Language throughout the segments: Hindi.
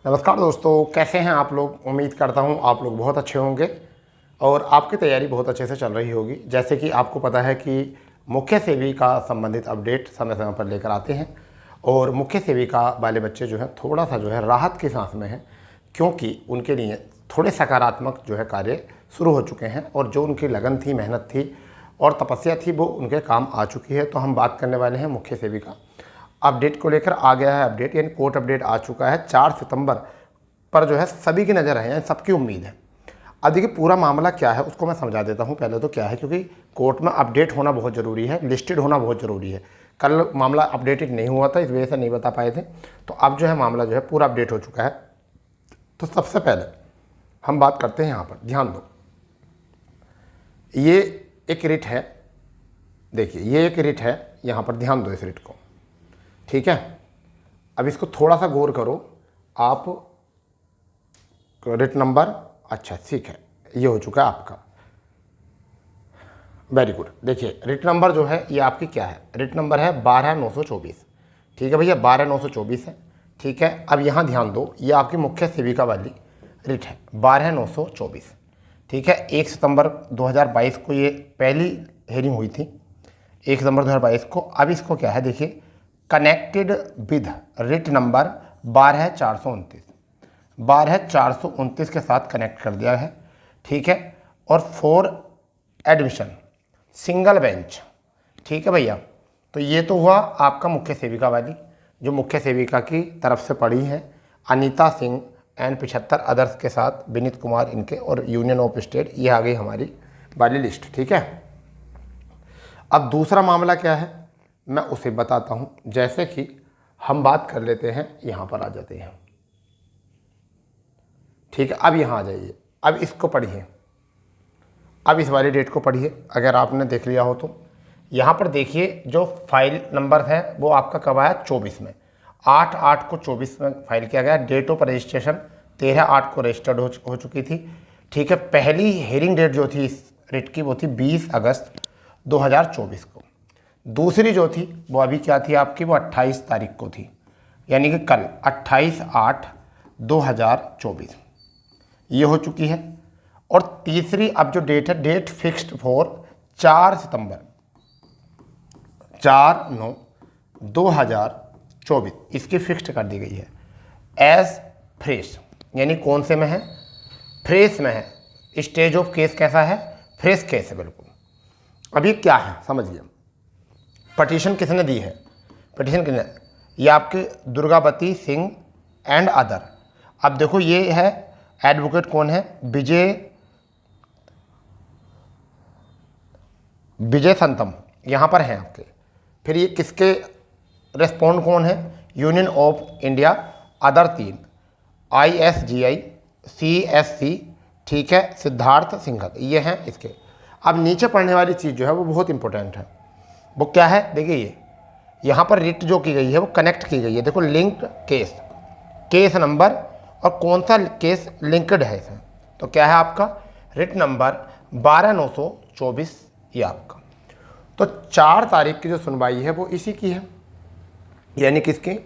नमस्कार दोस्तों, कैसे हैं आप लोग। उम्मीद करता हूं आप लोग बहुत अच्छे होंगे और आपकी तैयारी बहुत अच्छे से चल रही होगी। जैसे कि आपको पता है कि मुख्य सेविका संबंधित अपडेट समय समय पर लेकर आते हैं और मुख्य सेविका वाले बच्चे जो है थोड़ा सा राहत की सांस में हैं, क्योंकि उनके लिए थोड़े सकारात्मक कार्य शुरू हो चुके हैं और जो उनकी लगन थी, मेहनत थी और तपस्या थी वो उनके काम आ चुकी है। तो हम बात करने वाले हैं मुख्य सेविका अपडेट को लेकर। आ गया है अपडेट, यानी कोर्ट अपडेट आ चुका है 4 सितंबर पर सभी की नज़र है, यानी सबकी उम्मीद है। अब देखिए पूरा मामला क्या है उसको मैं समझा देता हूँ पहले तो क्या है, क्योंकि कोर्ट में अपडेट होना बहुत ज़रूरी है, लिस्टेड होना बहुत ज़रूरी है। कल मामला अपडेटेड नहीं हुआ था, इस वजह से नहीं बता पाए थे। तो अब मामला पूरा अपडेट हो चुका है। तो सबसे पहले हम बात करते हैं, यहाँ पर ध्यान दो, ये एक रिट है। देखिए ये एक रिट है, यहाँ पर ध्यान दो इस रिट को, ठीक है। अब इसको थोड़ा सा गौर करो आप। रिट नंबर, अच्छा ठीक है, ये हो चुका है आपका, वेरी गुड। देखिए रिट नंबर ये आपकी क्या है, रिट नंबर है 12924, ठीक है भैया, 12924 है, ठीक है। अब यहाँ ध्यान दो, ये आपकी मुख्य सेविका वाली रिट है 12924, ठीक है। 1 सितंबर 2022 को ये पहली हेयरिंग हुई थी, 1 सितंबर 2022 को। अब इसको क्या है, देखिए कनेक्टेड विद रिट नंबर 12429 के साथ कनेक्ट कर दिया है, ठीक है। और फॉर एडमिशन सिंगल बेंच, ठीक है भैया। तो ये तो हुआ आपका मुख्य सेविका वाली, जो मुख्य सेविका की तरफ से पढ़ी है, अनीता सिंह एंड 75 अदर्स के साथ विनीत कुमार इनके और यूनियन ऑफ स्टेट, ये आ गई हमारी वाली लिस्ट, ठीक है। अब दूसरा मामला क्या है मैं उसे बताता हूँ। जैसे कि हम बात कर लेते हैं, यहाँ पर आ जाते हैं, ठीक है। अब यहाँ आ जाइए, अब इसको पढ़िए, अब इस वाली डेट को पढ़िए। अगर आपने देख लिया हो तो यहाँ पर देखिए, जो फाइल नंबर है वो आपका कब आया, 24 में, 8/8 को 24 में फाइल किया गया। डेट ऑफ रजिस्ट्रेशन 13/8 को रजिस्टर्ड हो चुकी थी, ठीक है। पहली हेयरिंग डेट जो थी इस रिट की वो थी 20 अगस्त 2024 को। दूसरी जो थी वो अभी क्या थी आपकी, वो 28 तारीख को थी, यानी कि कल 28/8/2024 ये हो चुकी है। और तीसरी अब जो डेट है, डेट फिक्स्ड फॉर 4 सितंबर 4/9/2024 इसकी फिक्स्ड कर दी गई है एज फ्रेश, यानी कौन से में है, फ्रेश में है। स्टेज ऑफ केस कैसा है, फ्रेश केस है बिल्कुल। अभी क्या है समझिए, पटिशन किसने दी है, पटिशन किसने, ये आपके दुर्गावती सिंह एंड अदर। अब देखो ये है एडवोकेट कौन है, विजय संतम यहाँ पर हैं आपके। फिर ये किसके रेस्पोंड कौन है, union of India other 3, ISGI CSC, ठीक है, सिद्धार्थ सिंघल, ये हैं इसके। अब नीचे पढ़ने वाली चीज़ वो बहुत इंपॉर्टेंट है। वो क्या है, देखिए ये यहाँ पर रिट जो की गई है वो कनेक्ट की गई है। देखो लिंक्ड केस, केस नंबर और कौन सा केस लिंक्ड है इसमें। तो क्या है आपका रिट नंबर 12924 ये आपका। तो 4 तारीख की जो सुनवाई है वो इसी की है, यानी किसकी,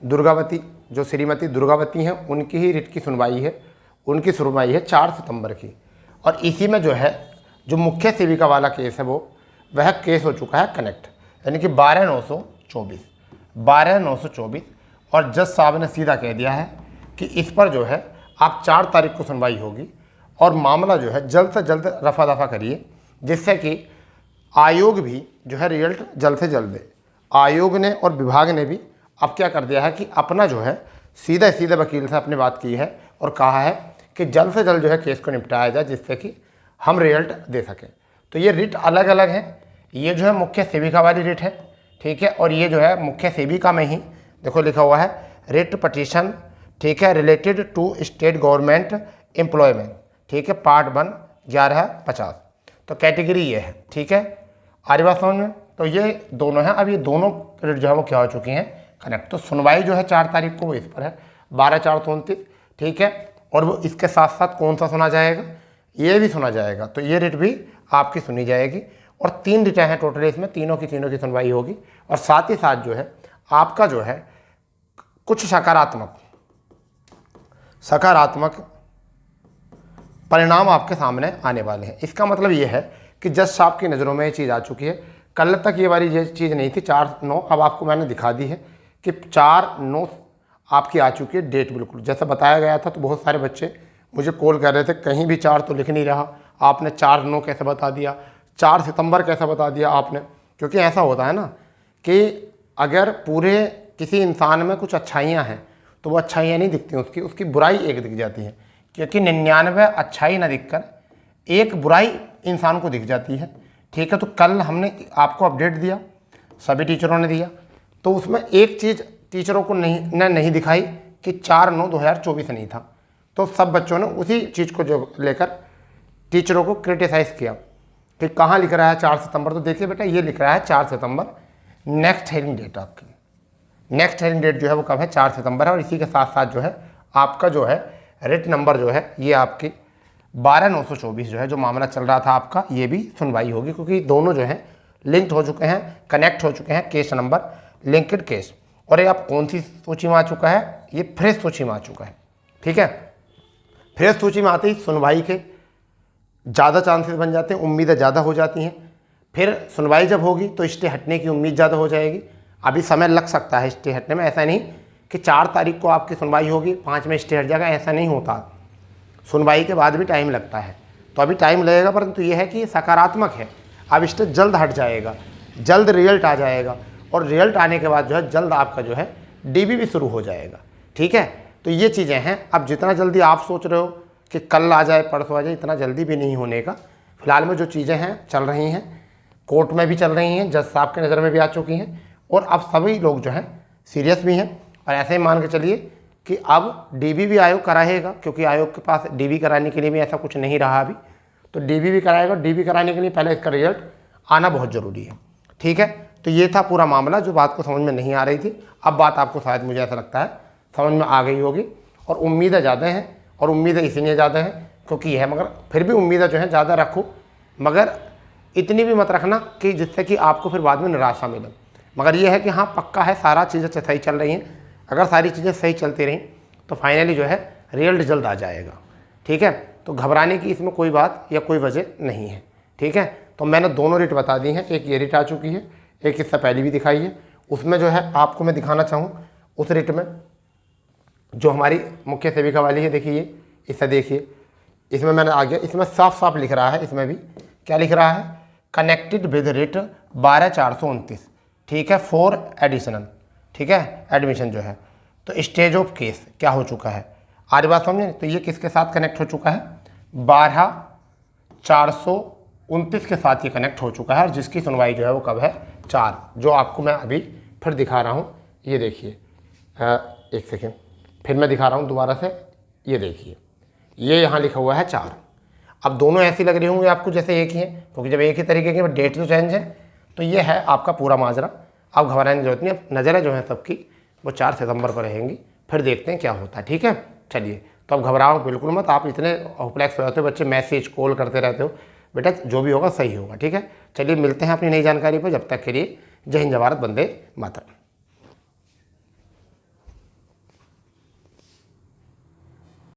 दुर्गावती, जो श्रीमती दुर्गावती हैं उनकी ही रिट की सुनवाई है। उनकी सुनवाई है 4 सितंबर की। और इसी में जो मुख्य सेविका वाला केस है वह केस हो चुका है कनेक्ट, यानी कि 12924। और जज साहब ने सीधा कह दिया है कि इस पर आप 4 तारीख को सुनवाई होगी और मामला जल्द से जल्द रफा दफा करिए, जिससे कि आयोग भी रिजल्ट जल्द से जल्द दे। आयोग ने और विभाग ने भी अब क्या कर दिया है कि अपना सीधे सीधे वकील से अपनी बात की है और कहा है कि जल्द से जल्द केस को निपटाया जाए, जिससे कि हम रिजल्ट दे सकें। तो ये रिट अलग अलग हैं, ये मुख्य सेविका वाली रिट है, ठीक है। और ये मुख्य सेविका में ही देखो लिखा हुआ है रिट पटिशन, ठीक है, related to state government employment, ठीक है, पार्ट 1 1150। तो कैटेगरी ये है, ठीक है। आरी बात समझ में। तो ये दोनों हैं। अब ये दोनों रिट वो क्या हो चुकी हैं, कनेक्ट। तो सुनवाई 4 तारीख को वो इस पर है 12/4/29, ठीक है। और वो इसके साथ साथ कौन सा सुना जाएगा, ये भी सुना जाएगा। तो ये रिट भी आपकी सुनी जाएगी। और 3 रिटें हैं टोटल इसमें, तीनों की सुनवाई होगी। और साथ ही साथ आपका कुछ सकारात्मक सकारात्मक परिणाम आपके सामने आने वाले हैं। इसका मतलब ये है कि जज साहब की नज़रों में ये चीज़ आ चुकी है। कल तक ये वाली ये चीज़ नहीं थी 4/9, अब आपको मैंने दिखा दी है कि 4/9 आपकी आ चुकी है डेट बिल्कुल जैसा बताया गया था। तो बहुत सारे बच्चे मुझे कॉल कर रहे थे, कहीं भी 4 तो लिख नहीं रहा, आपने 4/9 कैसे बता दिया, 4 सितंबर कैसे बता दिया आपने। क्योंकि ऐसा होता है ना कि अगर पूरे किसी इंसान में कुछ अच्छाइयाँ हैं तो वो अच्छाइयाँ नहीं दिखती, उसकी बुराई एक दिख जाती है। क्योंकि 99 अच्छाई ना दिखकर एक बुराई इंसान को दिख जाती है। ठीक है, तो कल हमने आपको अपडेट दिया, सभी टीचरों ने दिया, तो उसमें एक चीज़ टीचरों को नहीं दिखाई कि 4/9/2024 नहीं था। तो सब बच्चों ने उसी चीज़ को जो लेकर टीचरों को क्रिटिसाइज़ किया कि कहाँ लिख रहा है 4 सितंबर। तो देखिए बेटा, ये लिख रहा है 4 सितंबर, नेक्स्ट हेयरिंग डेट आपकी, नेक्स्ट हेयरिंग डेट जो है वो कब है, 4 सितंबर है। और इसी के साथ साथ जो है आपका जो है रिट नंबर जो है ये आपकी 12/924 जो है जो मामला चल रहा था आपका, ये भी सुनवाई होगी। क्योंकि दोनों जो हैं लिंक्ड हो चुके हैं, कनेक्ट हो चुके हैं, केस नंबर लिंक्ड केस। और ये आप कौन सी सूची में आ चुका है, ये फ्रेश सूची में आ चुका है। ठीक है, फ्रेश सूची में आते ही सुनवाई के ज़्यादा चांसेस बन जाते हैं, उम्मीदें ज़्यादा हो जाती हैं। फिर सुनवाई जब होगी तो स्टे हटने की उम्मीद ज़्यादा हो जाएगी। अभी समय लग सकता है स्टे हटने में, ऐसा नहीं कि 4 तारीख को आपकी सुनवाई होगी 5 में स्टे हट जाएगा, ऐसा नहीं होता। सुनवाई के बाद भी टाइम लगता है, तो अभी टाइम लगेगा, परंतु ये है कि ये सकारात्मक है। अब स्टे जल्द हट जाएगा, जल्द रिजल्ट आ जाएगा, और रिजल्ट आने के बाद जो है जल्द आपका जो है डीबी भी शुरू हो जाएगा। ठीक है, तो ये चीज़ें हैं। अब जितना जल्दी आप सोच रहे हो कि कल आ जाए परसों आ जाए, इतना जल्दी भी नहीं होने का। फिलहाल में जो चीज़ें हैं चल रही हैं, कोर्ट में भी चल रही हैं, जज साहब के नज़र में भी आ चुकी हैं, और अब सभी लोग जो हैं सीरियस भी हैं। और ऐसे ही मान के चलिए कि अब डीबी भी आयोग कराएगा, क्योंकि आयोग के पास डीबी कराने के लिए भी ऐसा कुछ नहीं रहा अभी, तो डीबी भी कराएगा। डीबी कराने के लिए पहले इसका रिजल्ट आना बहुत ज़रूरी है। ठीक है, तो ये था पूरा मामला जो बात को समझ में नहीं आ रही थी। अब बात आपको शायद मुझे ऐसा लगता है समझ में आ गई होगी, और उम्मीदें ज़्यादा हैं, और उम्मीदें इसलिए ज़्यादा हैं क्योंकि यह है, मगर फिर भी उम्मीदें जो है ज़्यादा रखो, मगर इतनी भी मत रखना कि जिससे कि आपको फिर बाद में निराशा मिले। मगर यह है कि हाँ पक्का है सारा चीज़ें सही चल रही हैं। अगर सारी चीज़ें सही चलती रहीं तो फाइनली जो है रिजल्ट जल्द आ जाएगा। ठीक है, तो घबराने की इसमें कोई बात या कोई वजह नहीं है। ठीक है, तो मैंने दोनों रिट बता दी हैं, एक ये रिट आ चुकी है, एक इससे पहले भी दिखाई है। उसमें जो है आपको मैं दिखाना चाहूँ उस रिट में जो हमारी मुख्य सेविका वाली है, देखिए इसे देखिए, इसमें मैंने आ गया, इसमें साफ साफ लिख रहा है, इसमें भी क्या लिख रहा है, कनेक्टेड विद रिट 12/429। ठीक है, 4 एडिशनल। ठीक है, एडमिशन जो है, तो स्टेज ऑफ केस क्या हो चुका है, आज बात समझें। तो ये किसके साथ कनेक्ट हो चुका है, 12/429 के साथ ये कनेक्ट हो चुका है, और जिसकी सुनवाई जो है वो कब है, 4, जो आपको मैं अभी फिर दिखा रहा हूँ। ये देखिए, एक सेकेंड, फिर मैं दिखा रहा हूँ दोबारा से, ये देखिए, ये यहाँ लिखा हुआ है 4। अब दोनों ऐसी लग रही होंगी आपको जैसे एक ही है, क्योंकि जब एक ही तरीके की डेट तो चेंज है। तो ये है आपका पूरा माजरा। अब घबराने की जरूरत नहीं, अब नज़रें जो हैं सबकी वो 4 सितंबर पर रहेंगी, फिर देखते हैं क्या होता है। ठीक है, चलिए, तो अब घबराओ बिल्कुल मत। आप इतने होपलेक्स रहते हो, बच्चे मैसेज कॉल करते रहते हो, बेटा जो भी होगा सही होगा। ठीक है, चलिए मिलते हैं अपनी नई जानकारी पर, जब तक के लिए जय हिंद, जय भारत, वंदे मातरम।